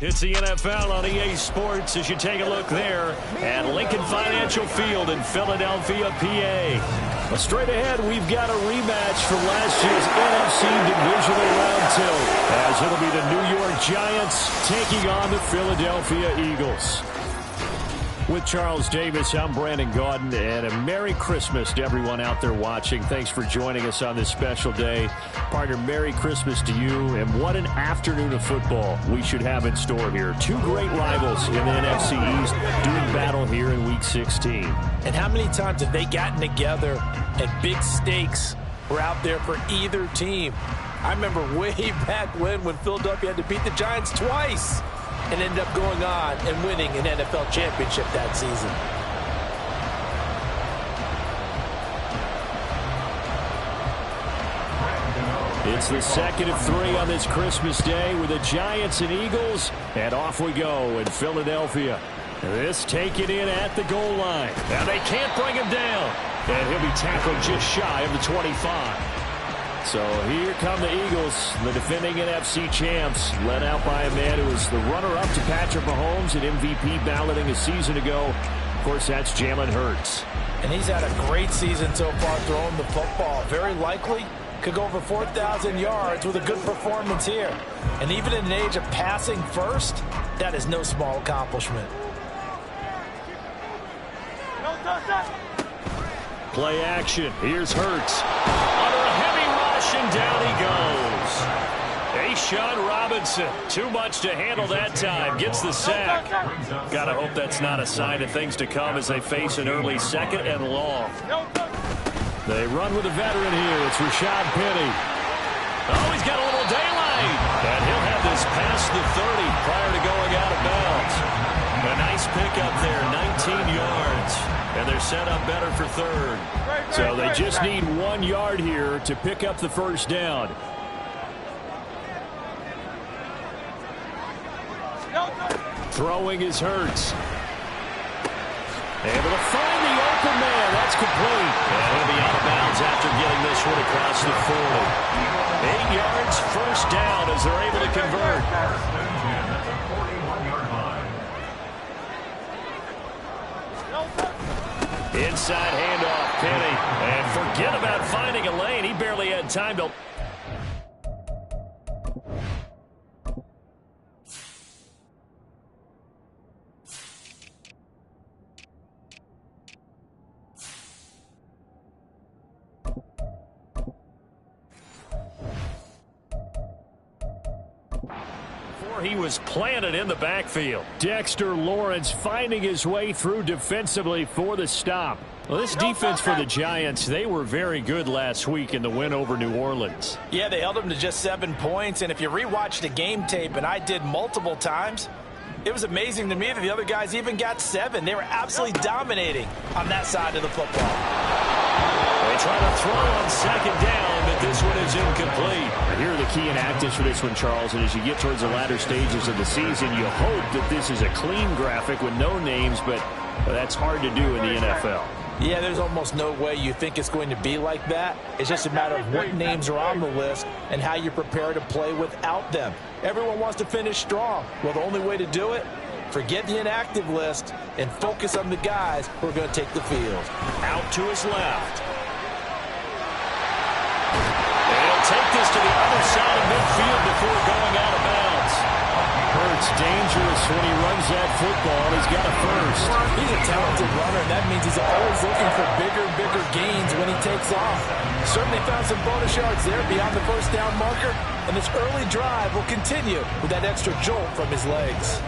It's the NFL on EA Sports as you take a look there at Lincoln Financial Field in Philadelphia, PA. Well, straight ahead, we've got a rematch from last year's NFC Divisional Round 2, as it'll be the New York Giants taking on the Philadelphia Eagles. With Charles Davis, I'm Brandon Gaudin, and a Merry Christmas to everyone out there watching. Thanks for joining us on this special day. Partner, Merry Christmas to you, and what an afternoon of football we should have in store here. Two great rivals in the NFC East doing battle here in Week 16. And how many times have they gotten together and big stakes were out there for either team? I remember way back when Philadelphia had to beat the Giants twice and ended up going on and winning an NFL championship that season. It's the second of three on this Christmas day with the Giants and Eagles, and off we go in Philadelphia. This taken in at the goal line. Now they can't bring him down, and he'll be tackled just shy of the 25. So here come the Eagles, the defending NFC champs, led out by a man who was the runner-up to Patrick Mahomes at MVP balloting a season ago. Of course, that's Jalen Hurts. And he's had a great season so far throwing the football. Very likely could go over 4,000 yards with a good performance here. And even in an age of passing first, that is no small accomplishment. Play action. Here's Hurts. Under a heavy rush, and down he goes. A'Shawn Robinson, too much to handle that time, gets the sack. Gotta hope that's not a sign of things to come as they face an early second and long. They run with a veteran here. It's Rashad Penny. Oh, he's got a little daylight. And he'll have this past the 30 prior to going out of bounds. A nice pickup there, 19 yards. And they're set up better for third. So they just need 1 yard here to pick up the first down. Throwing is Hurts. Able to find the open man. That's complete. And he'll be out of bounds after getting this one across the 40. 8 yards, first down as they're able to convert. Inside handoff, Penny. And forget about finding a lane. He barely had time to... He was planted in the backfield. Dexter Lawrence finding his way through defensively for the stop. Well, this defense for the Giants, they were very good last week in the win over New Orleans. Yeah, they held them to just 7 points, and if you rewatch the game tape, and I did multiple times, it was amazing to me that the other guys even got 7. They were absolutely dominating on that side of the football. They try to throw on second down, but this one is incomplete. Here are the key inactives for this one, Charles, and as you get towards the latter stages of the season, you hope that this is a clean graphic with no names, but that's hard to do in the NFL. Yeah, there's almost no way you think it's going to be like that. It's just a matter of what names are on the list and how you prepare to play without them. Everyone wants to finish strong. Well, the only way to do it, forget the inactive list and focus on the guys who are going to take the field. Out to his left. Take this to the other side of midfield before going out of bounds. Hurts dangerous when he runs that football. He's got a first. He's a talented runner, and that means he's always looking for bigger gains when he takes off. Certainly found some bonus yards there beyond the first down marker, and this early drive will continue with that extra jolt from his legs.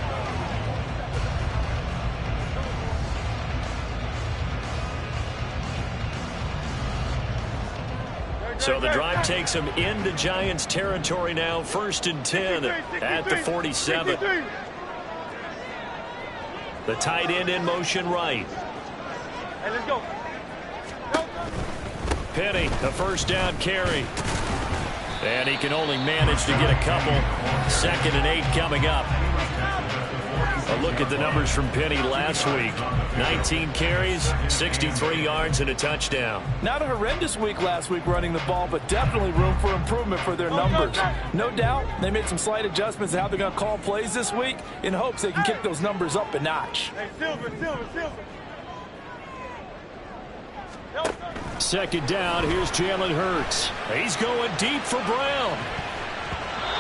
So the drive takes him into Giants territory now. 1st and 10 at the 47. The tight end in motion right. Hey, let's go. Penny, a first down carry. And he can only manage to get a couple. 2nd and 8 coming up. A look at the numbers from Penny last week. 19 carries, 63 yards, and a touchdown. Not a horrendous week last week running the ball, but definitely room for improvement for their numbers. No doubt they made some slight adjustments to how they're going to call plays this week in hopes they can kick those numbers up a notch. Hey, Silver. Second down, here's Jalen Hurts. He's going deep for Brown.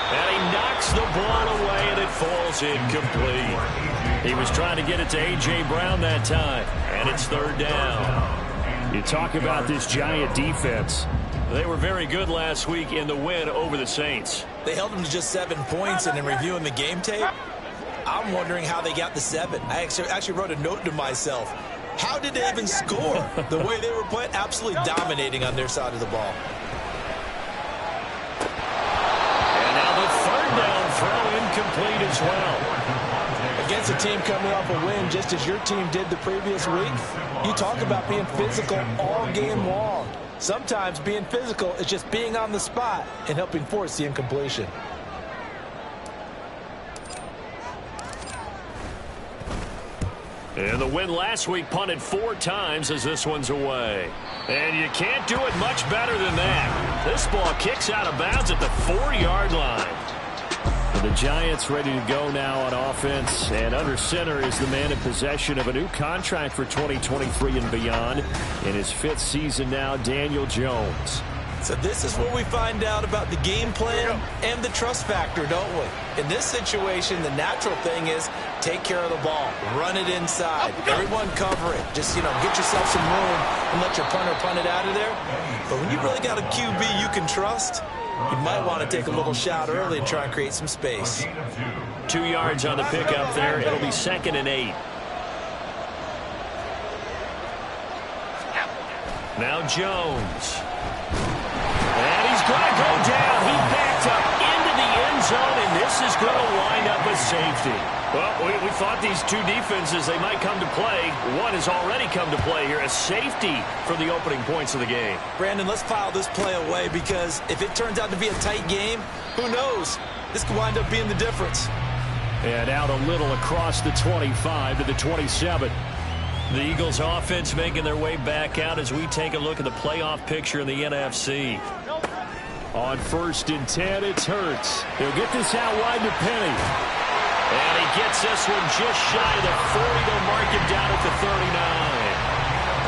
And he knocks the ball away, and it falls incomplete. He was trying to get it to A.J. Brown that time, and it's third down. You talk about this Giant defense. They were very good last week in the win over the Saints. They held them to just 7 points, and in reviewing the game tape, I'm wondering how they got the 7. I actually wrote a note to myself. How did they even score? The way they were playing, absolutely dominating on their side of the ball. And now the third down throw incomplete as well. Against a team coming off a win, just as your team did the previous week, you talk about being physical all game long. Sometimes being physical is just being on the spot and helping force the incompletion. And the win last week punted 4 times as this one's away. And you can't do it much better than that. This ball kicks out of bounds at the 4-yard line. The Giants ready to go now on offense, and under center is the man in possession of a new contract for 2023 and beyond. In his 5th season now, Daniel Jones. So this is where we find out about the game plan and the trust factor, don't we? In this situation, the natural thing is take care of the ball, run it inside, everyone cover it. Just, get yourself some room and let your punter punt it out of there. But when you really got a QB you can trust, you might want to take a little shot early and try and create some space. 2 yards on the pickup there. It'll be 2nd and 8. Now Jones. And he's going to go down. He backed up into the end zone, and this is going to wind up a safety. Well, we thought these two defenses, they might come to play. One has already come to play here, a safety for the opening points of the game. Brandon, let's file this play away because if it turns out to be a tight game, who knows? This could wind up being the difference. And out a little across the 25 to the 27. The Eagles offense making their way back out as we take a look at the playoff picture in the NFC. On 1st and 10, it's Hurts. He'll get this out wide to Penny. And he gets this one just shy of the 40. They'll mark him down at the 39.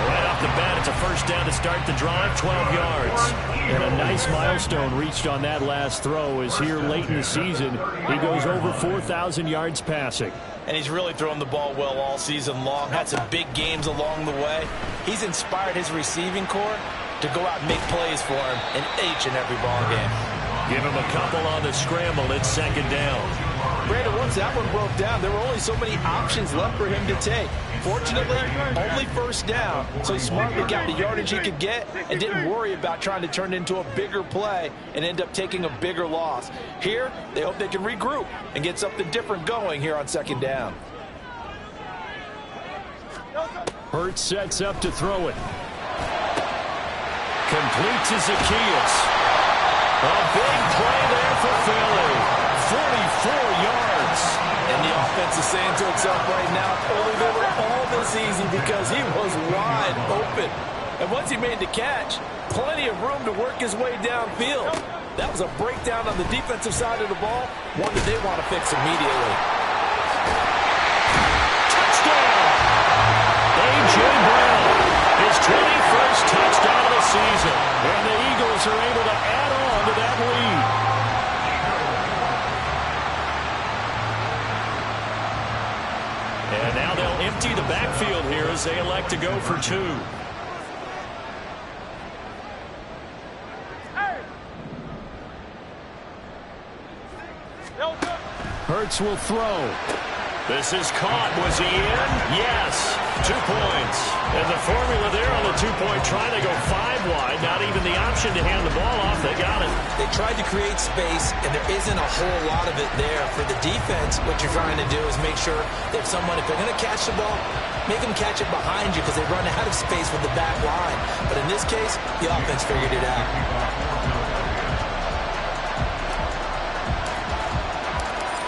Right off the bat, it's a first down to start the drive, 12 yards. And a nice milestone reached on that last throw as here late in the season, he goes over 4,000 yards passing. And he's really thrown the ball well all season long. Had some big games along the way. He's inspired his receiving corps to go out and make plays for him in each and every ball game. Give him a couple on the scramble. It's 2nd down. Brandon, once that one broke down, there were only so many options left for him to take. Fortunately, only first down, so he smartly got the yardage he could get and didn't worry about trying to turn it into a bigger play and end up taking a bigger loss. Here, they hope they can regroup and get something different going here on 2nd down. Hurts sets up to throw it. Complete to Zacchaeus. A big play there for Philly. 44 yards. And the offense is saying to itself right now, only they were all this easy because he was wide open. And once he made the catch, plenty of room to work his way downfield. That was a breakdown on the defensive side of the ball, one that they want to fix immediately. Touchdown! A.J. Brown, his 21st touchdown of the season. And the Eagles are able to add on to that lead. And now they'll empty the backfield here as they elect to go for 2. Hurts will throw. This is caught. Was he in? Yes. 2 points. And the formula there on the 2-point try to go 5 wide. Not even the option to hand the ball off. They got it. They tried to create space, and there isn't a whole lot of it there. For the defense, what you're trying to do is make sure that someone, if they're going to catch the ball, make them catch it behind you because they run out of space with the back line. But in this case, the offense figured it out.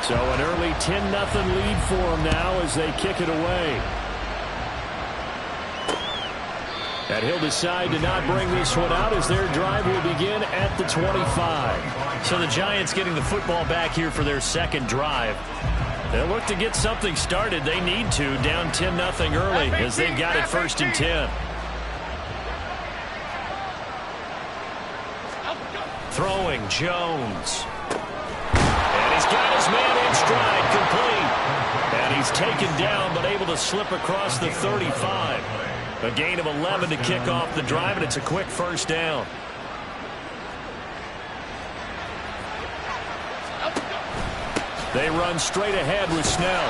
So an early 10-0 lead for them now as they kick it away. And he'll decide to not bring this one out as their drive will begin at the 25. So the Giants getting the football back here for their second drive. They'll look to get something started. They need to, down 10-0 early as they've got it 1st and 10. Throwing Jones. And he's got his man in stride, complete. And he's taken down but able to slip across the 35. A gain of 11 to kick off the drive, and it's a quick 1st down. They run straight ahead with Snell.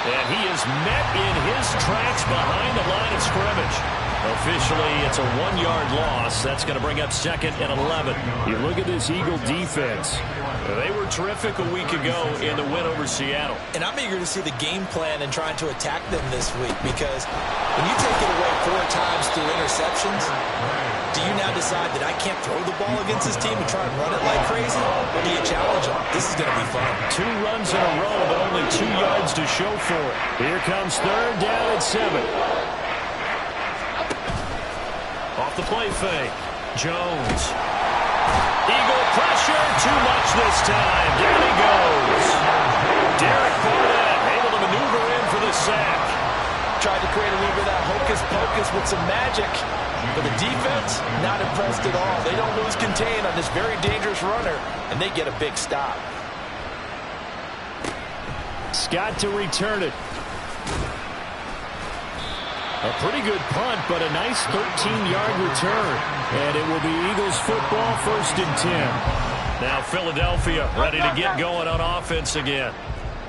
And he is met in his tracks behind the line of scrimmage. Officially, it's a 1-yard loss. That's going to bring up 2nd and 11. You look at this Eagle defense. They were terrific a week ago in the win over Seattle. And I'm eager to see the game plan and trying to attack them this week, because when you take it away 4 times through interceptions, do you now decide that I can't throw the ball against this team and try and run it like crazy? Or do you challenge them? This is going to be fun. 2 runs in a row, but only 2 yards to show for it. Here comes 3rd down at 7. Off the play fake. Jones. Eagle pressure. Too much this time. Down he goes. Derek Barnett able to maneuver in for the sack. Tried to create a little bit of that hocus-pocus with some magic. But the defense, not impressed at all. They don't lose contain on this very dangerous runner, and they get a big stop. Scott to return it. A pretty good punt, but a nice 13-yard return. And it will be Eagles football, 1st and 10. Now Philadelphia ready to get going on offense again.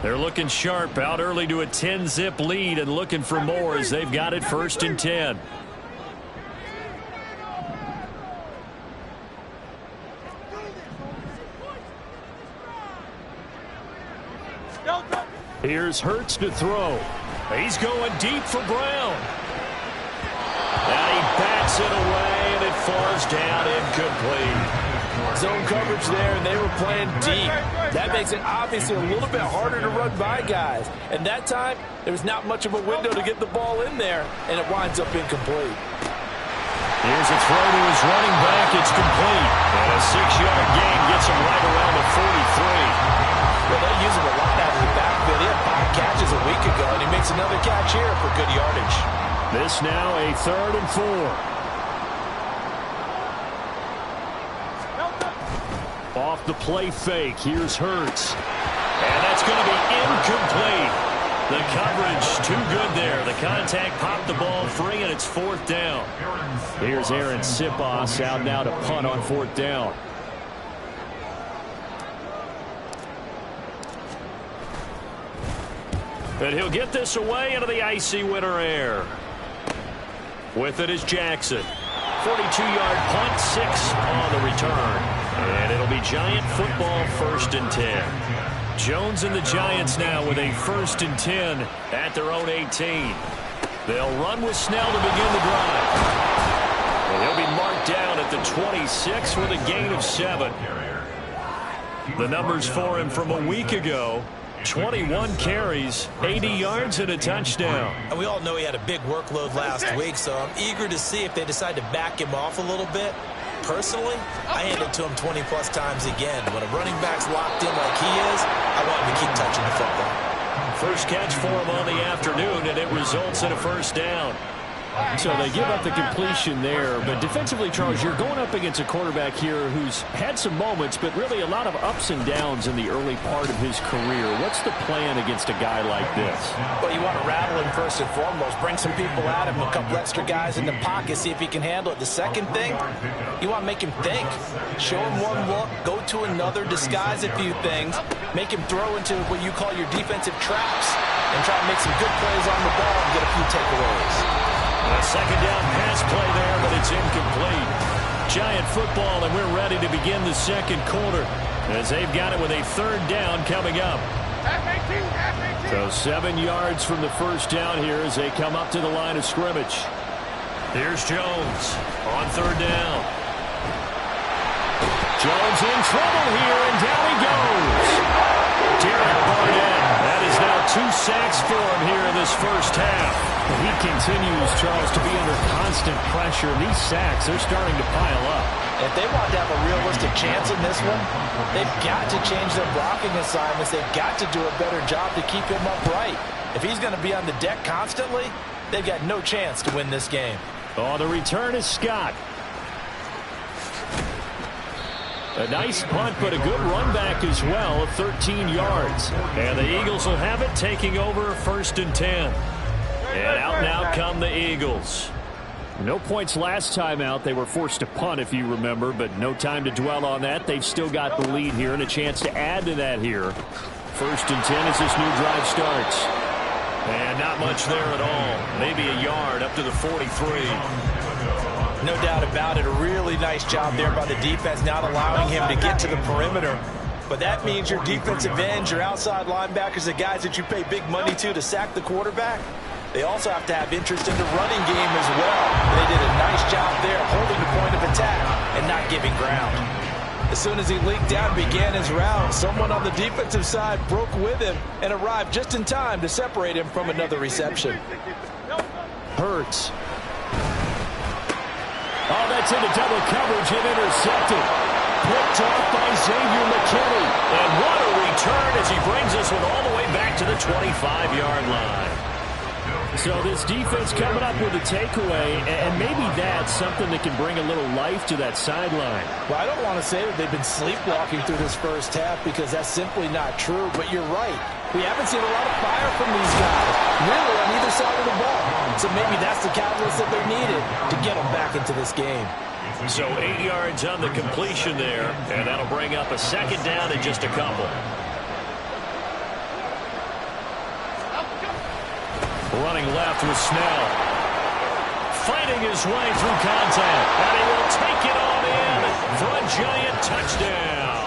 They're looking sharp, out early to a 10-zip lead and looking for more as they've got it 1st and 10. Here's Hurts to throw. He's going deep for Brown. And he bats it away, and it falls down incomplete. Zone coverage there, and they were playing deep. That makes it obviously a little bit harder to run by guys. And that time, there was not much of a window to get the ball in there, and it winds up incomplete. Here's a throw to his running back. It's complete. And a 6-yard gain gets him right around the 43. Well, they use him a lot out of the backfield. He had 5 catches a week ago, and he makes another catch here for good yardage. This now a 3rd and 4. Off the play fake. Here's Hurts. And that's going to be incomplete. The coverage too good there. The contact popped the ball free, and it's 4th down. Here's Aaron Sipos out now to punt on 4th down. And he'll get this away into the icy winter air. With it is Jackson. 42-yard punt, 6 on the return. And it'll be Giant football, 1st and 10. Jones and the Giants now with a 1st and 10 at their own 18. They'll run with Snell to begin the drive. And he'll be marked down at the 26 with a gain of 7. The numbers for him from a week ago: 21 carries, 80 yards, and a touchdown. And we all know he had a big workload last week, so I'm eager to see if they decide to back him off a little bit. Personally, I hand it to him 20-plus times again. When a running back's locked in like he is, I want him to keep touching the football. First catch for him on the afternoon, and it results in a 1st down. So they give up the completion there. But defensively, Charles, you're going up against a quarterback here who's had some moments, but really a lot of ups and downs in the early part of his career. What's the plan against a guy like this? Well, you want to rattle him first and foremost. Bring some people at him, a couple extra guys in the pocket, see if he can handle it. The second thing, you want to make him think. Show him one look, go to another, disguise a few things, make him throw into what you call your defensive traps, and try to make some good plays on the ball and get a few takeaways. A 2nd down pass play there, but it's incomplete. Giant football, and we're ready to begin the 2nd quarter as they've got it with a 3rd down coming up. So 7 yards from the 1st down here as they come up to the line of scrimmage. Here's Jones on 3rd down. Jones in trouble here, and down he goes. Derek 2 sacks for him here in this first half. He continues, Charles, to be under constant pressure. These sacks, they're starting to pile up. If they want to have a realistic chance in this one, they've got to change their blocking assignments. They've got to do a better job to keep him upright. If he's going to be on the deck constantly, they've got no chance to win this game. Oh, the return is Scott. A nice punt, but a good run back as well of 13 yards. And the Eagles will have it, taking over 1st and 10. And out now come the Eagles. No points last time out. They were forced to punt, if you remember, but no time to dwell on that. They've still got the lead here and a chance to add to that here. 1st and 10 as this new drive starts. And not much there at all. Maybe a yard up to the 43. No doubt about it. A really nice job there by the defense, not allowing him to get to the perimeter. But that means your defensive ends, your outside linebackers, the guys that you pay big money to sack the quarterback, they also have to have interest in the running game as well. They did a nice job there holding the point of attack and not giving ground. As soon as he leaked down, began his route, someone on the defensive side broke with him and arrived just in time to separate him from another reception. Hurts. Oh, that's into double coverage and intercepted. Picked off by Xavier McKinney. And what a return as he brings us all the way back to the 25-yard line. So this defense coming up with a takeaway, and maybe that's something that can bring a little life to that sideline. Well, I don't want to say that they've been sleepwalking through this first half because that's simply not true, but you're right. We haven't seen a lot of fire from these guys, really, on either side of the ball. So maybe that's the catalyst that they needed to get them back into this game. So 8 yards on the completion there, and that'll bring up a 2nd down in just a couple. Running left with Snell. Fighting his way through contact. And he will take it on in for a Giant touchdown.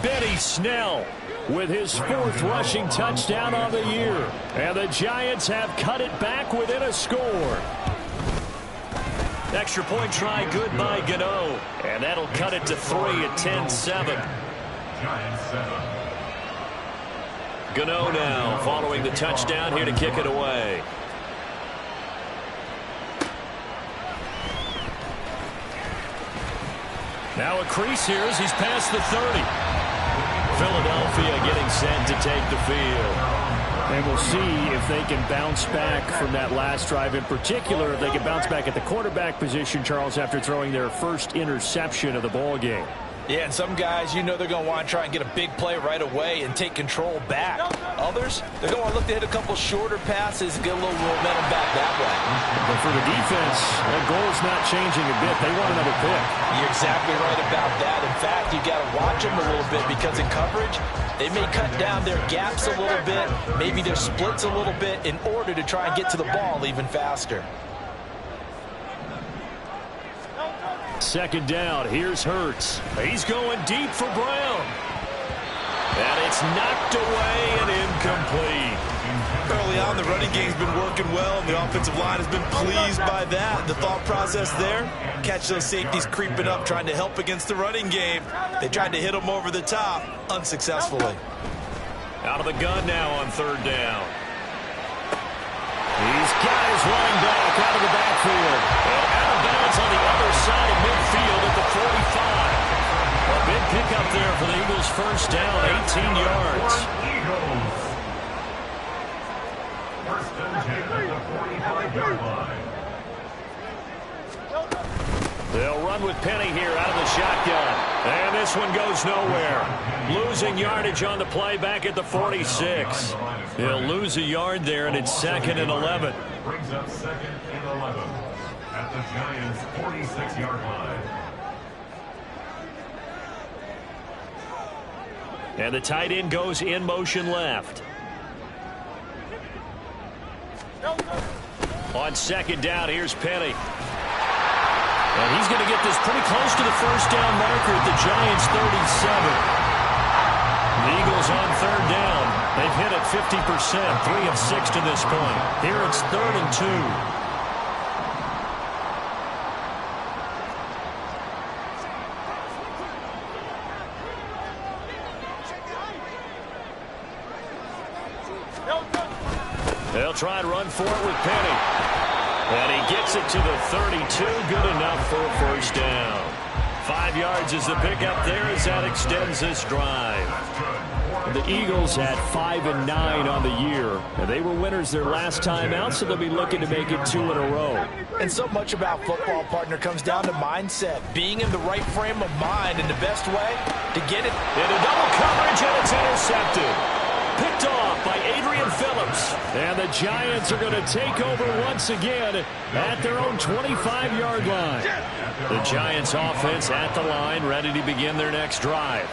Benny Snell with his 4th rushing touchdown on the year. And the Giants have cut it back within a score. Extra point try good by Gano. And that'll cut it to 3 at 10-7. Gano now following the touchdown here to kick it away. Now a crease here as he's past the 30. Philadelphia getting set to take the field. And we'll see if they can bounce back from that last drive in particular, if they can bounce back at the quarterback position, Charles, after throwing their first interception of the ball game. Yeah, and some guys, you know they're going to want to try and get a big play right away and take control back. Others, they're going to want to look to hit a couple shorter passes and get a little momentum back that way. But for the defense, that goal's not changing a bit. They want another pick. You're exactly right about that. In fact, you got to watch them a little bit because in coverage, they may cut down their gaps a little bit, maybe their splits a little bit in order to try and get to the ball even faster. 2nd down. Here's Hurts. He's going deep for Brown. And it's knocked away and incomplete. Early on, the running game's been working well, and the offensive line has been pleased by that. The thought process there, catch those safeties creeping up, trying to help against the running game. They tried to hit them over the top, unsuccessfully. Out of the gun now on 3rd down. He's got his running back out of the backfield. And out of bounds on the other side of midfield at the 45. A big pickup there for the Eagles' 1st down, 18 yards. They'll run with Penny here out of the shotgun. And this one goes nowhere. Losing yardage on the play back at the 46. They'll lose a yard there, and it's 2nd and 11. Brings up 2nd and 11 at the Giants' 46-yard line. And the tight end goes in motion left. On 2nd down, here's Penny. And he's going to get this pretty close to the 1st down marker at the Giants' 37. The Eagles on 3rd down. They've hit it 50%, 3 of 6 to this point. Here it's 3rd and 2. They'll try and run for it with Penny. And he gets it to the 32. Good enough for a first down. 5 yards is the pickup there as that extends this drive. The Eagles had 5 and 9 on the year. And they were winners their last time out, so they'll be looking to make it 2 in a row. And so much about football, partner, comes down to mindset. Being in the right frame of mind, and the best way to get it into double coverage, and it's intercepted. Picked off by Adrian Phillips. And the Giants are going to take over once again at their own 25-yard line. The Giants offense at the line, ready to begin their next drive.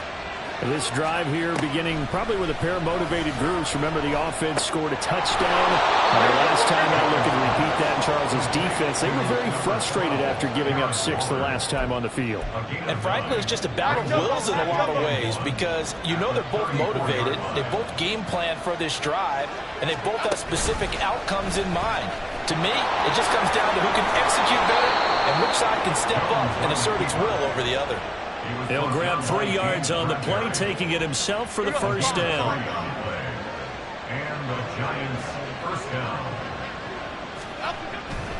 This drive here beginning probably with a pair of motivated groups. Remember, the offense scored a touchdown. And the last time out, looking to repeat that in Charles's defense. They were very frustrated after giving up 6 the last time on the field. And frankly, it's just a battle of wills in a lot of ways, because you know they're both motivated. They both game plan for this drive, and they both have specific outcomes in mind. To me, it just comes down to who can execute better and which side can step up and assert its will over the other. He'll grab 3 yards on the play, taking it himself for the first down. And the Giants first down.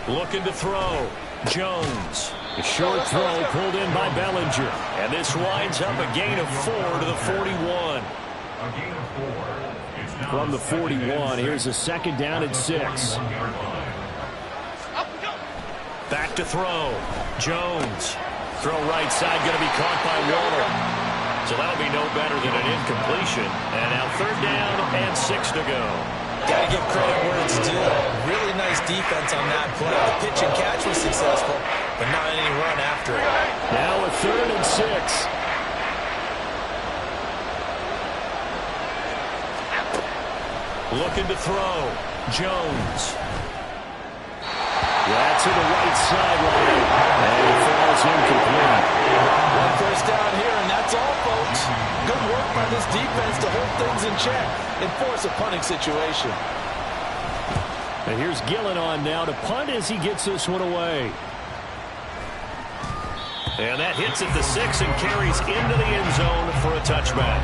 Looking to throw. Jones. A short throw pulled in by Bellinger. And this winds up a gain of 4 to the 41. A gain of 4. It's now From the 41, here's a second down and 6. Back to throw. Jones. Throw right side, going to be caught by Waller. So that'll be no better than an incompletion. And now 3rd down and 6 to go. Got to give credit where it's due. Really nice defense on that play. The pitch and catch was successful, but not any run after it. Now a 3rd and 6. Looking to throw. Jones. That's to the right sideline. And it falls incomplete. One first down here, and that's all, folks. Good work by this defense to hold things in check and force a punting situation. And here's Gillen on now to punt as he gets this one away. And that hits at the 6 and carries into the end zone for a touchback.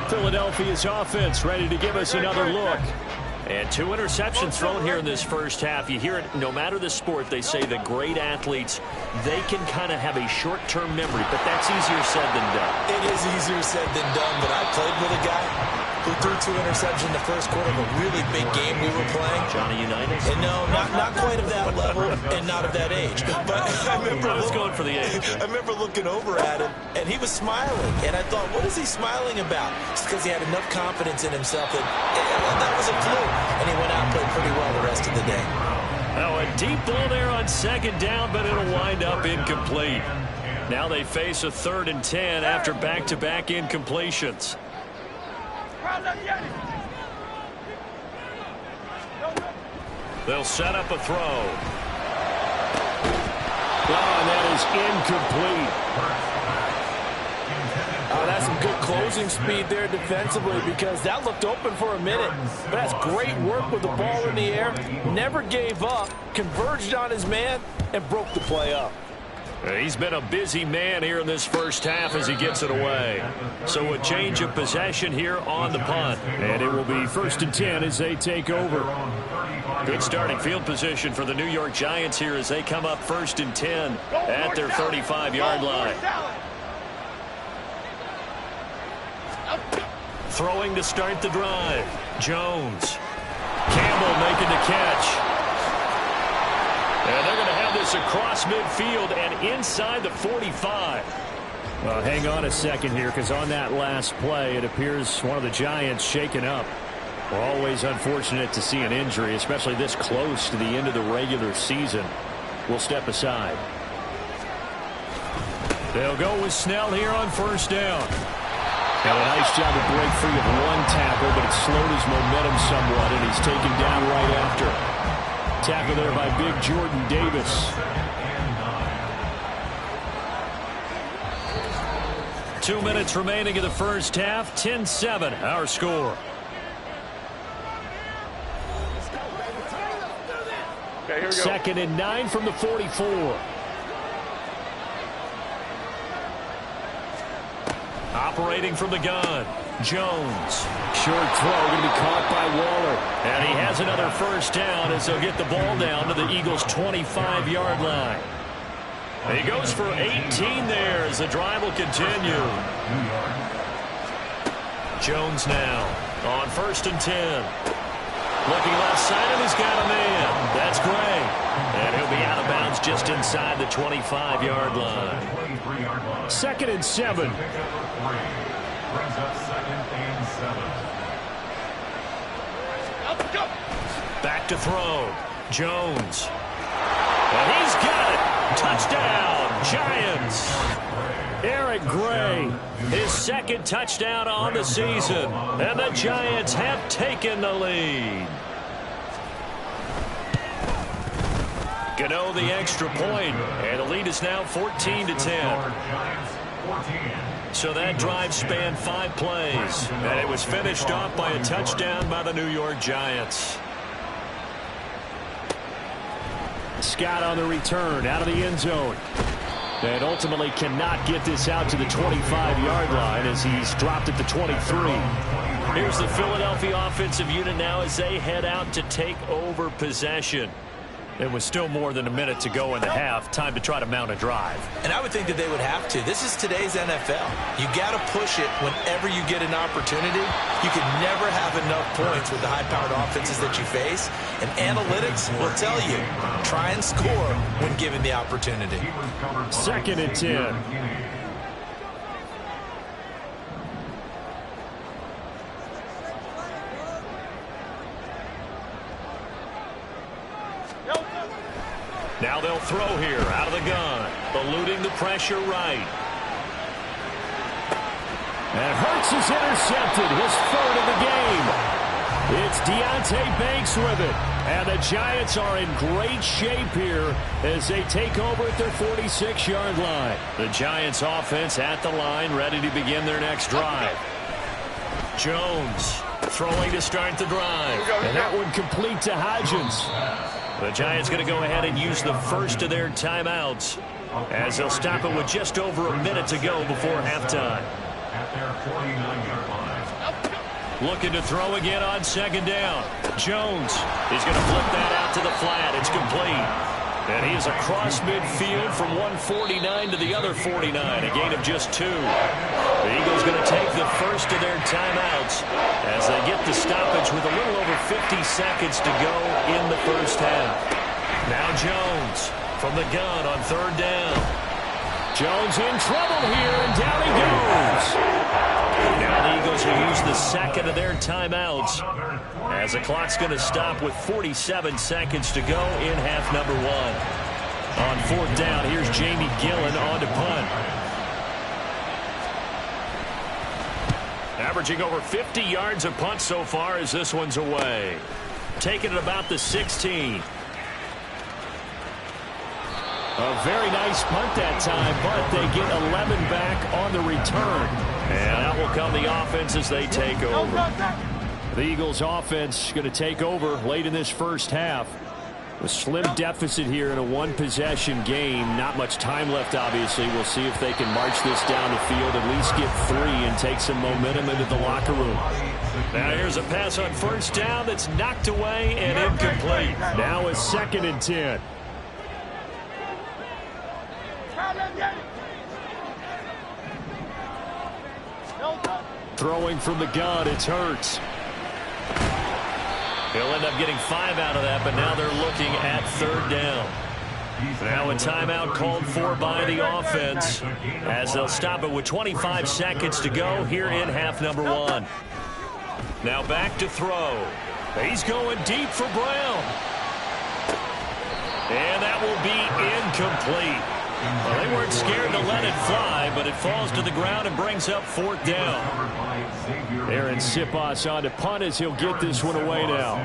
Philadelphia's offense ready to give us another look. And 2 interceptions thrown here in this first half. You hear it, no matter the sport, they say the great athletes, they can kind of have a short-term memory, but that's easier said than done. It is easier said than done, but I played with a guy who threw 2 interceptions in the first quarter of a really big game we were playing. Johnny Unitas? And no, not quite of that level and not of that age. But I was going for the age. I remember looking over at him, and he was smiling. And I thought, what is he smiling about? It's because he had enough confidence in himself that that was a fluke. And he went out and played pretty well the rest of the day. Oh, a deep ball there on 2nd down, but it'll wind up incomplete. Now they face a 3rd and 10 after back-to-back incompletions. They'll set up a throw. Oh, and that is incomplete. That's some good closing speed there defensively, because that looked open for a minute. But that's great work with the ball in the air. Never gave up, converged on his man, and broke the play up. He's been a busy man here in this first half as he gets it away. So a change of possession here on the punt. And it will be 1st and 10 as they take over. Good starting field position for the New York Giants here as they come up 1st and 10 at their 35-yard line. Throwing to start the drive. Jones. Campbell making the catch. And they're going to have this across midfield and inside the 45. Well, hang on a second here, because on that last play, it appears one of the Giants shaken up. We're always unfortunate to see an injury, especially this close to the end of the regular season. We'll step aside. They'll go with Snell here on 1st down. And a nice job to break free of one tackle, but it slowed his momentum somewhat, and he's taken down right after. Tackle there by big Jordan Davis. 2 minutes remaining in the first half. 10-7, our score. Okay, here we go. 2nd and 9 from the 44. Operating from the gun, Jones. Short throw going to be caught by Waller. And he has another first down as they'll get the ball down to the Eagles' 25-yard line. He goes for 18 there as the drive will continue. Jones now on 1st and 10. Looking left side, and he's got a man. That's Gray. And he'll be out of bounds just inside the 25-yard line. 2nd and 7. Brings up 2nd and 7. Back to throw. Jones. And he's got it. Touchdown, Giants. Eric Gray, his 2nd touchdown on the season. And the Giants have taken the lead. Gano the extra point, and the lead is now 14-10. So that drive spanned 5 plays, and it was finished off by a touchdown by the New York Giants. Scott on the return out of the end zone. And ultimately cannot get this out to the 25-yard line as he's dropped at the 23. Here's the Philadelphia offensive unit now as they head out to take over possession. It was still more than a minute to go in the half. Time to try to mount a drive. And I would think that they would have to. This is today's NFL. You got to push it whenever you get an opportunity. You can never have enough points with the high-powered offenses that you face. And analytics will tell you, try and score when given the opportunity. 2nd and 10. Now they'll throw here out of the gun. Eluding the pressure right. And Hurts is intercepted. His 3rd of the game. It's Deontay Banks with it. And the Giants are in great shape here as they take over at their 46-yard line. The Giants offense at the line, ready to begin their next drive. Jones throwing to start the drive. And that one complete to Hodgins. The Giants going to go ahead and use the first of their timeouts as they'll stop it with just over a minute to go before halftime. At their 49-yard line. Looking to throw again on 2nd down. Jones is going to flip that out to the flat. It's complete. And he is across midfield from 149 to the other 49, a gain of just 2. The Eagles going to take the first of their timeouts as they get the stoppage with a little over 50 seconds to go in the first half. Now Jones from the gun on 3rd down. Jones in trouble here, and down he goes. Now the Eagles will use the 2nd of their timeouts as the clock's going to stop with 47 seconds to go in half number 1. On 4th down, here's Jamie Gillen on to punt. Averaging over 50 yards a punt so far as this one's away. Taking it about the 16. A very nice punt that time, but they get 11 back on the return. And out will come the offense as they take over. The Eagles offense going to take over late in this first half. A slim deficit here in a 1-possession game. Not much time left, obviously. We'll see if they can march this down the field, at least get 3 and take some momentum into the locker room. Now here's a pass on 1st down that's knocked away and incomplete. Now it's 2nd and 10. Throwing from the gun, it's Hurts. He'll end up getting 5 out of that, but now they're looking at 3rd down. Now a timeout called for by the offense as they'll stop it with 25 seconds to go here in half number 1. Now back to throw. He's going deep for Brown. And that will be incomplete. Well, they weren't scared to let it fly, but it falls to the ground and brings up 4th down. Aaron Siposs on to punt as he'll get this one away now.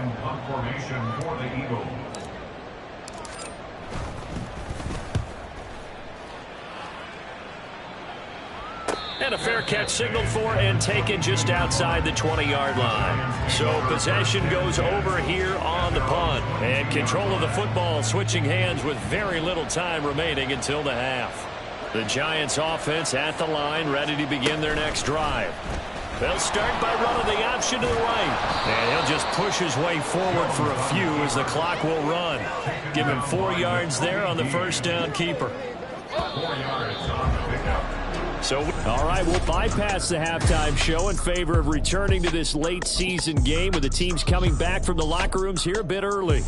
And a fair catch signaled for and taken just outside the 20-yard line. So possession goes over here on the punt. And control of the football switching hands with very little time remaining until the half. The Giants offense at the line, ready to begin their next drive. They'll start by running the option to the right. And he'll just push his way forward for a few as the clock will run. Give him 4 yards there on the first down keeper. 4 yards on the pickup. So, all right, we'll bypass the halftime show in favor of returning to this late season game with the teams coming back from the locker rooms here a bit early.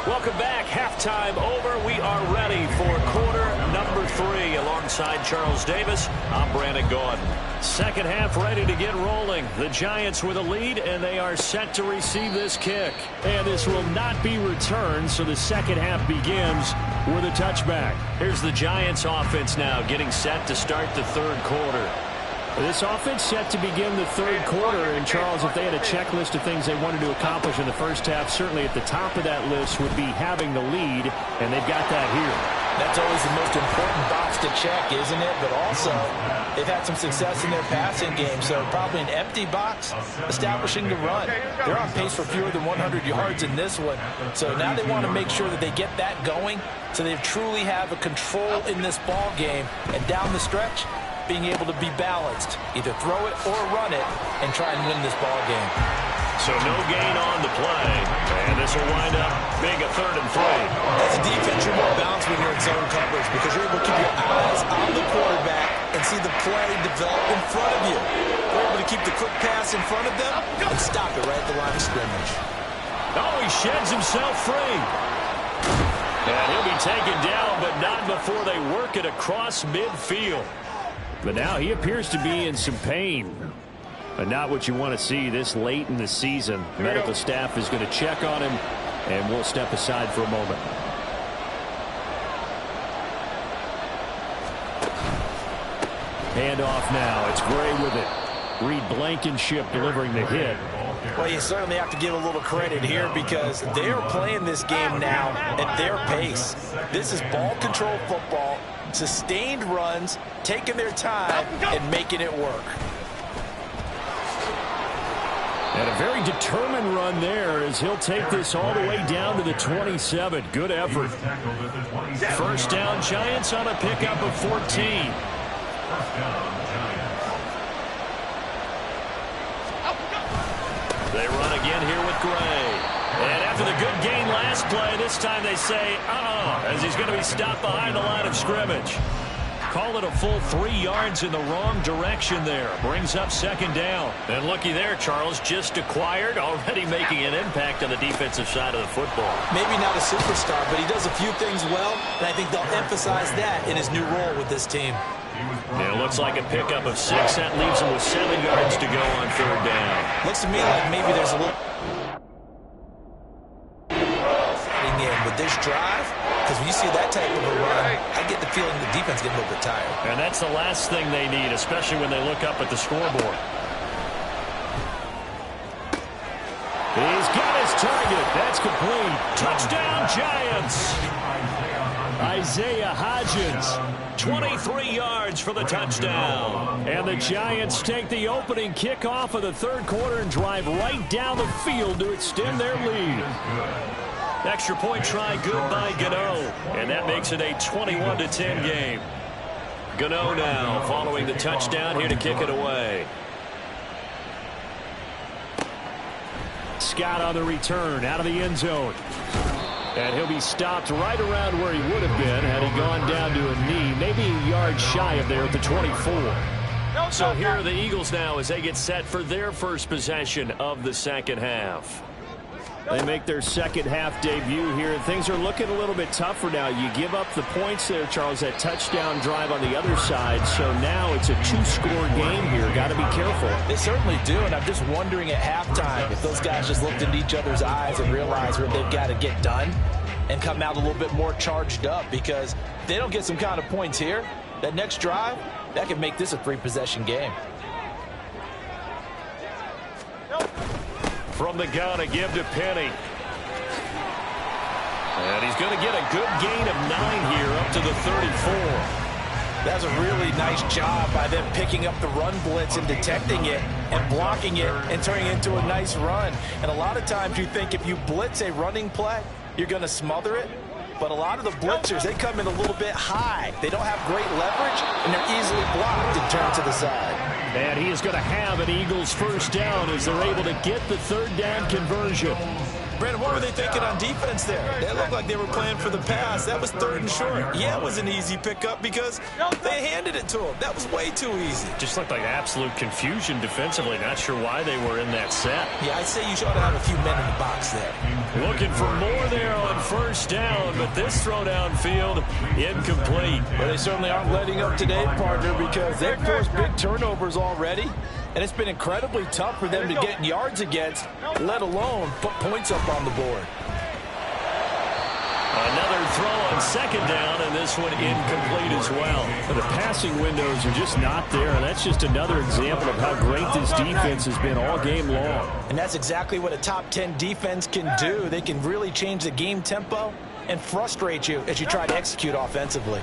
Welcome back. Halftime over. We are ready for quarter number 3. Alongside Charles Davis, I'm Brandon Gaudin. Second half ready to get rolling. The Giants with a lead, and they are set to receive this kick. And this will not be returned, so the second half begins with a touchback. Here's the Giants offense now getting set to start the third quarter. This offense set to begin the third quarter, and Charles, if they had a checklist of things they wanted to accomplish in the first half, certainly at the top of that list would be having the lead, and they've got that here. That's always the most important box to check, isn't it? But also, they've had some success in their passing game, so probably an empty box establishing the run. They're on pace for fewer than 100 yards in this one, so now they want to make sure that they get that going so they truly have a control in this ball game, and down the stretch, being able to be balanced, either throw it or run it, and try and win this ball game. So no gain on the play, and this will wind up being a 3rd and 3. As a defense, you're more balanced when you're in zone coverage because you're able to keep your eyes on the quarterback and see the play develop in front of you. You're able to keep the quick pass in front of them and stop it right at the line of scrimmage. Oh, he sheds himself free. And he'll be taken down, but not before they work it across midfield. But now he appears to be in some pain. But not what you want to see this late in the season. Medical staff is going to check on him, and we'll step aside for a moment. Handoff now. It's Gray with it. Reed Blankenship delivering the hit. Well, you certainly have to give a little credit here because they are playing this game now at their pace. This is ball control football, sustained runs, taking their time, and making it work. And a very determined run there as he'll take this all the way down to the 27. Good effort. First down, Giants on a pickup of 14. First down, Giants. They run again here with Gray. And after the good gain last play, this time they say, as he's going to be stopped behind the line of scrimmage. Call it a full 3 yards in the wrong direction there. Brings up second down. And looky there, Charles, just acquired, already making an impact on the defensive side of the football. Maybe not a superstar, but he does a few things well, and I think they'll emphasize that in his new role with this team. It looks like a pickup of 6. That leaves him with 7 yards to go on third down. Looks to me like maybe there's a little in with this drive, because when you see that type of a run, I get the feeling the defense getting a little bit tired. And that's the last thing they need, especially when they look up at the scoreboard. He's got his target. That's complete. Touchdown, Giants. Isaiah Hodgins. 23 yards for the touchdown. And the Giants take the opening kickoff of the third quarter and drive right down the field to extend their lead. Extra point try good by Gano. And that makes it a 21-10 game. Gano now following the touchdown here to kick it away. Scott on the return out of the end zone. And he'll be stopped right around where he would have been had he gone down to a knee, maybe a yard shy of there at the 24. So here are the Eagles now as they get set for their first possession of the second half. They make their second half debut here, and things are looking a little bit tougher now. You give up the points there, Charles, that touchdown drive on the other side, so now it's a 2-score game here. Got to be careful. They certainly do, and I'm just wondering at halftime if those guys just looked into each other's eyes and realized what they've got to get done and come out a little bit more charged up, because if they don't get some kind of points here, that next drive, that could make this a 3-possession game. From the gun, a give to Penny. And he's going to get a good gain of 9 here up to the 34. That's a really nice job by them picking up the run blitz and detecting it and blocking it and turning it into a nice run. And a lot of times you think if you blitz a running play, you're going to smother it. But a lot of the blitzers, they come in a little bit high. They don't have great leverage, and they're easily blocked and turned to the side. And he is going to have an Eagles first down as they're able to get the third down conversion. Brandon, what were they thinking on defense there? They looked like they were playing for the pass. That was 3rd and short. Yeah, it was an easy pickup because they handed it to him. That was way too easy. Just looked like absolute confusion defensively. Not sure why they were in that set. Yeah, I'd say you ought to have a few men in the box there. Looking for more there on first down, but this throw downfield incomplete. Well, they certainly aren't letting up today, partner, because they've forced big turnovers already. And it's been incredibly tough for them to get yards against, let alone put points up on the board. Another throw on second down, and this one incomplete as well. But the passing windows are just not there, and that's just another example of how great this defense has been all game long. And that's exactly what a top 10 defense can do. They can really change the game tempo and frustrate you as you try to execute offensively.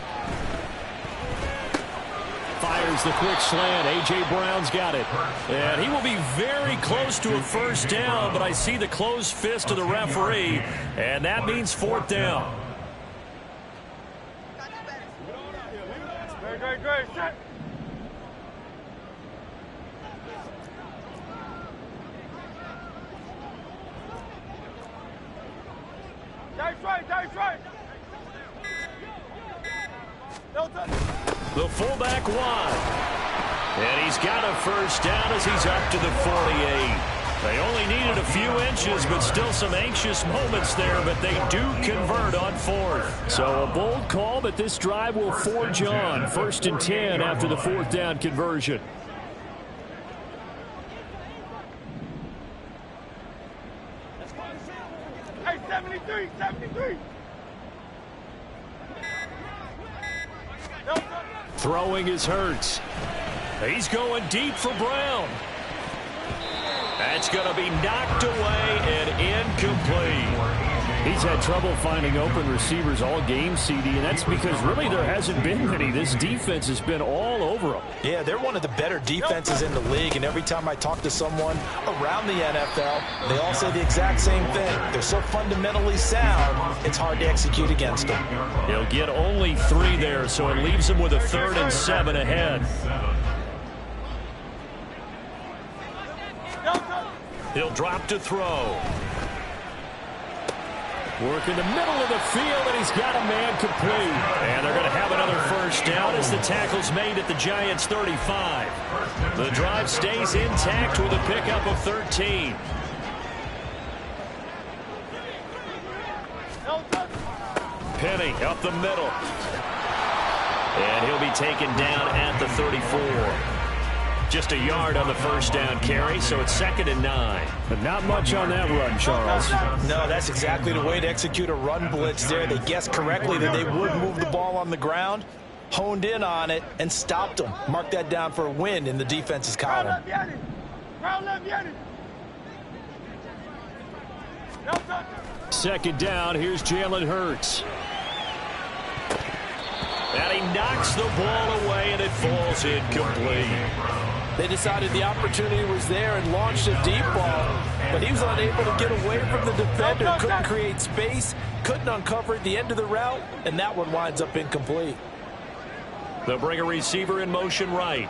Fires the quick slant. A.J. Brown's got it. And he will be very close to a first down, but I see the closed fist of the referee, and that means 4th down. Great, set. That's right. The fullback wide. And he's got a first down as he's up to the 48. They only needed a few inches, but still some anxious moments there, but they do convert on 4th. So a bold call, but this drive will forge on. 1st and 10 after the 4th down conversion. Hey, 73. Throwing is Hurts. He's going deep for Brown. That's going to be knocked away and incomplete. He's had trouble finding open receivers all game, CD, and that's because really there hasn't been many. This defense has been all over them. Yeah, they're one of the better defenses in the league, and every time I talk to someone around the NFL, they all say the exact same thing. They're so fundamentally sound, it's hard to execute against them. He'll get only 3 there, so it leaves him with a 3rd and 7 ahead. He'll drop to throw. Work in the middle of the field, and he's got a man complete. And they're going to have another first down as the tackle's made at the Giants' 35. The drive stays intact with a pickup of 13. Penny up the middle. And he'll be taken down at the 34. Just a yard on the first down carry, so it's 2nd and 9. But not much on that run, Charles. No, that's exactly the way to execute a run blitz there. They guessed correctly that they would move the ball on the ground, honed in on it, and stopped them. Mark that down for a win in the defense's column. Second down, here's Jalen Hurts. And he knocks the ball away, and it falls incomplete. They decided the opportunity was there and launched a deep ball, but he was unable to get away from the defender, couldn't create space, couldn't uncover at the end of the route, and that one winds up incomplete. They'll bring a receiver in motion right.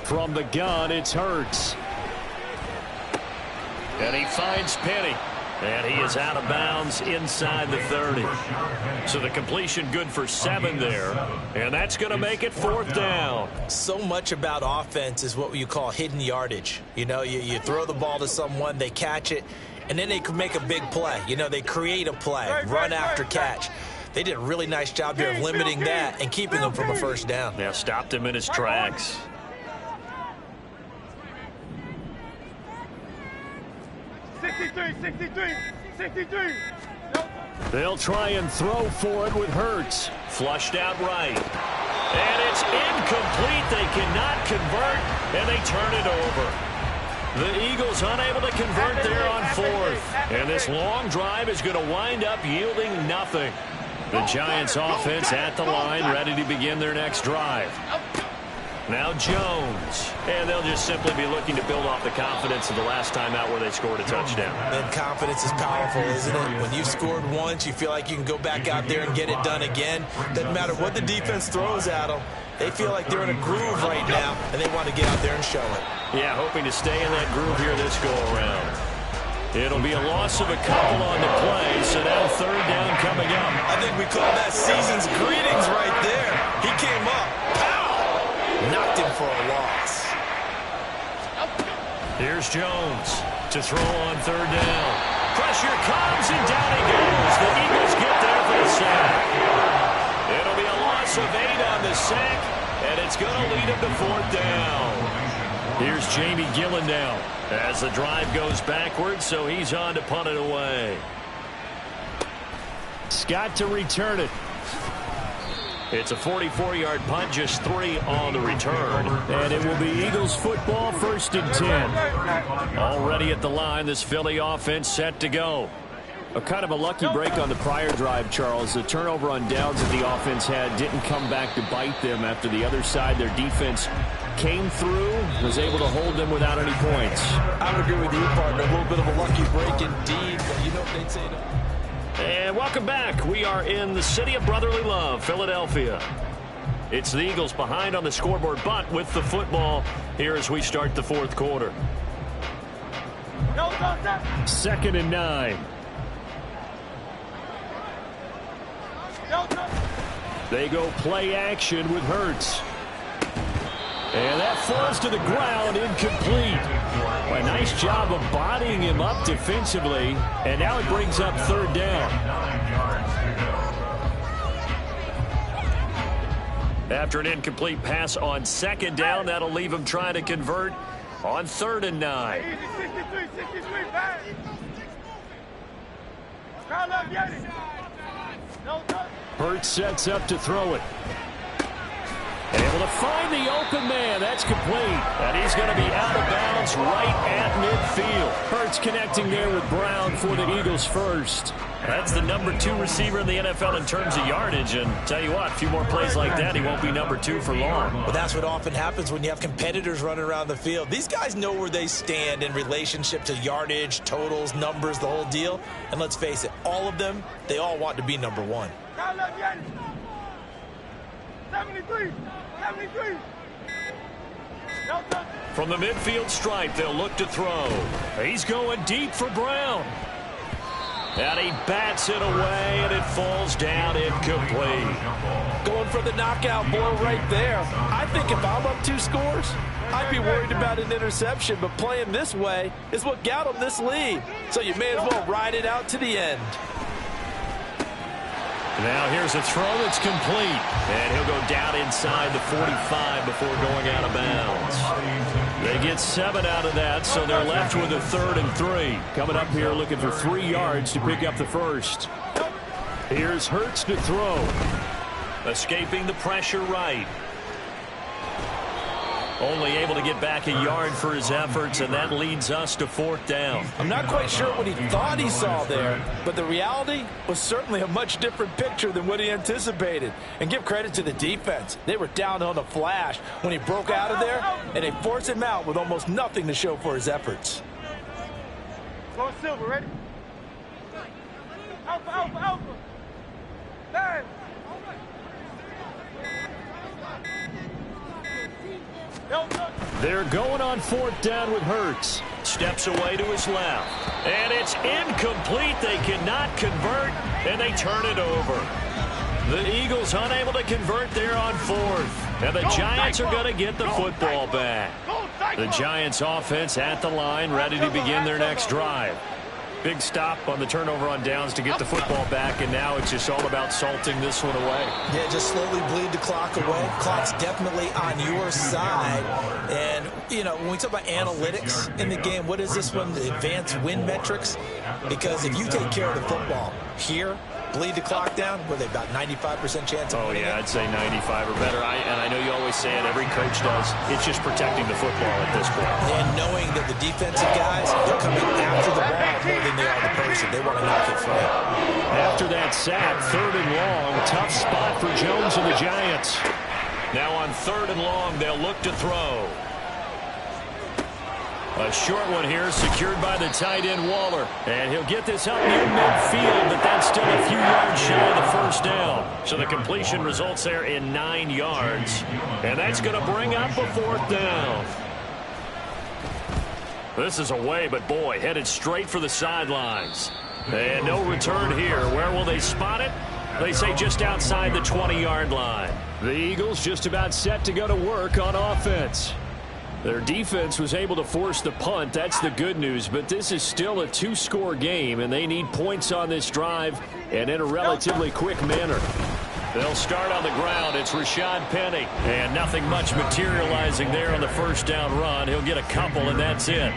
From the gun, it's Hurts. And he finds Penny. And he is out of bounds inside the 30. So the completion good for 7 there. And that's going to make it 4th down. So much about offense is what you call hidden yardage. You know, you throw the ball to someone, they catch it, and then they can make a big play. You know, they create a play, run after catch. They did a really nice job here of limiting that and keeping him from a first down. Yeah, stopped him in his tracks. 63. They'll try and throw for it with Hurts. Flushed out right. And it's incomplete. They cannot convert, and they turn it over. The Eagles unable to convert there on 4th. And this long drive is going to wind up yielding nothing. The Giants offense at the line, ready to begin their next drive. Now Jones. And they'll just simply be looking to build off the confidence of the last time out where they scored a touchdown. And confidence is powerful, isn't it? When you've scored once, you feel like you can go back out there and get it done again. Doesn't matter what the defense throws at them. They feel like they're in a groove right now, and they want to get out there and show it. Yeah, hoping to stay in that groove here this go-around. It'll be a loss of a couple on the play, so now third down coming up. I think we call that season's greetings right there. He came up, pow! Knocked him for a loss. Here's Jones to throw on third down. Pressure comes, and down he goes. The Eagles get there for the sack. It'll be a loss of 8 on the sack, and it's going to lead him to fourth down. Here's Jamie Gillen now as the drive goes backwards, so he's on to punt it away. Scott to return it. It's a 44-yard punt, just 3 on the return. And it will be Eagles football, 1st and 10. Already at the line, this Philly offense set to go. A kind of a lucky break on the prior drive, Charles. The turnover on downs that the offense had didn't come back to bite them after the other side. Their defense came through, was able to hold them without any points. I would agree with you, partner. A little bit of a lucky break indeed, but you know what they'd say to... And welcome back. We are in the city of brotherly love, Philadelphia. It's the Eagles behind on the scoreboard, but with the football here as we start the fourth quarter. 2nd and 9. They go play action with Hurts. And that falls to the ground, incomplete. Well, a nice job of bodying him up defensively. And now it brings up third down. After an incomplete pass on 2nd down, that'll leave him trying to convert on 3rd and 9. 63, back. Hurts sets up to throw it. Able to find the open man. That's complete. And he's going to be out of bounds right at midfield. Hurts connecting there with Brown for the Eagles first. That's the number 2 receiver in the NFL in terms of yardage. And tell you what, a few more plays like that, he won't be number 2 for long. Well, that's what often happens when you have competitors running around the field. These guys know where they stand in relationship to yardage, totals, numbers, the whole deal. And let's face it, all of them, they all want to be number 1. 73. From the midfield stripe, they'll look to throw. He's going deep for Brown. And he bats it away, and it falls down incomplete. Going for the knockout blow right there. I think if I'm up 2 scores, I'd be worried about an interception, but playing this way is what got him this lead. So you may as well ride it out to the end. Now here's a throw that's complete. And he'll go down inside the 45 before going out of bounds. They get 7 out of that, so they're left with a 3rd and 3. Coming up here looking for 3 yards to pick up the first. Here's Hurts to throw. Escaping the pressure right. Only able to get back a yard for his efforts, and that leads us to 4th down. I'm not quite sure what he thought he saw there, but the reality was certainly a much different picture than what he anticipated. And give credit to the defense. They were down on the flash when he broke out of there, and they forced him out with almost nothing to show for his efforts. Go Silver, ready? Alpha. Man. They're going on 4th down with Hurts. Steps away to his left. And it's incomplete. They cannot convert, and they turn it over. The Eagles unable to convert there on 4th. And the Giants are going to get the football back. The Giants offense at the line, ready to begin their next drive. Big stop on the turnover on downs to get the football back, and now it's just all about salting this one away. Yeah, just slowly bleed the clock away. Clock's definitely on your side. And, you know, when we talk about analytics in the game, what is this one? The advanced win metrics? Because if you take care of the football here, bleed the clock down, were they about 95% chance of winning yeah, it? I'd say 95 or better. And I know you always say it, every coach does. It's just protecting the football at this point. And knowing that the defensive guys, they're coming after the ball more than they are the person. They want to knock it free. After that sack, 3rd and long, tough spot for Jones and the Giants. Now on 3rd and long, they'll look to throw. A short one here, secured by the tight end Waller. And he'll get this up near midfield, but that's still a few yards shy of the first down. So the completion results there in 9 yards. And that's going to bring up a 4th down. This is away, but boy, headed straight for the sidelines. And no return here. Where will they spot it? They say just outside the 20-yard line. The Eagles just about set to go to work on offense. Their defense was able to force the punt. That's the good news. But this is still a 2-score game, and they need points on this drive and in a relatively quick manner. They'll start on the ground. It's Rashad Penny. And nothing much materializing there on the first down run. He'll get a couple, and that's it.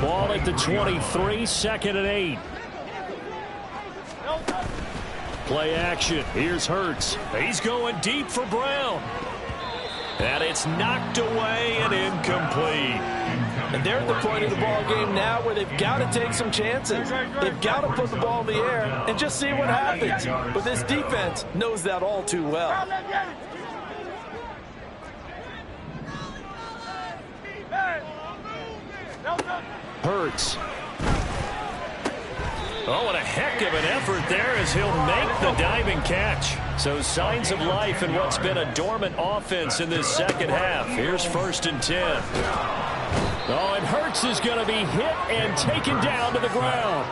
Ball at the 23, 2nd and 8. Play action. Here's Hurts. He's going deep for Brown. And it's knocked away and incomplete. And they're at the point of the ball game now where they've got to take some chances. They've got to put the ball in the air and just see what happens. But this defense knows that all too well. Hurts. Oh, what a heck of an effort there as he'll make the diving catch. So signs of life in what's been a dormant offense in this second half. Here's 1st and 10. Oh, and Hurts is going to be hit and taken down to the ground.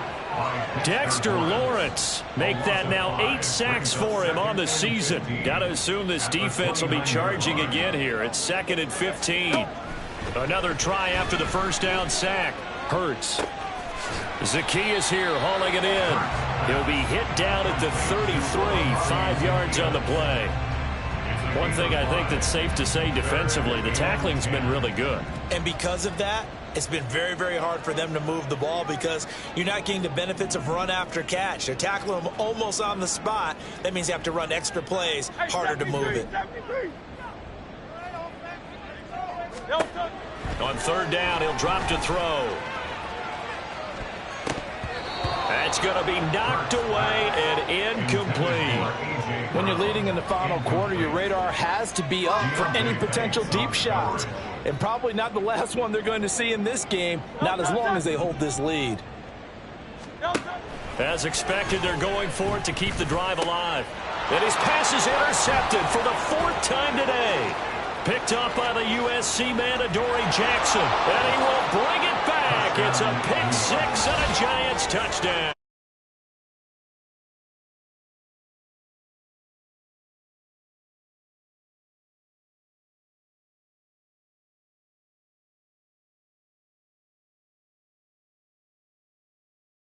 Dexter Lawrence make that now 8 sacks for him on the season. Got to assume this defense will be charging again here. It's 2nd and 15. Another try after the first down sack. Hurts. Zacchaeus here hauling it in. He'll be hit down at the 33, 5 yards on the play. One thing I think that's safe to say defensively, the tackling's been really good. And because of that, it's been very, very hard for them to move the ball because you're not getting the benefits of run after catch. They're tackling them almost on the spot. That means you have to run extra plays, harder to move it. On 3rd down, he'll drop to throw. That's going to be knocked away and incomplete. When you're leading in the final quarter, your radar has to be up for any potential deep shots. And probably not the last one they're going to see in this game, not as long as they hold this lead. As expected, they're going for it to keep the drive alive. And his pass is intercepted for the 4th time today. Picked up by the USC man, Adoree Jackson. And he will bring it back. It's a pick 6 and a Giants touchdown.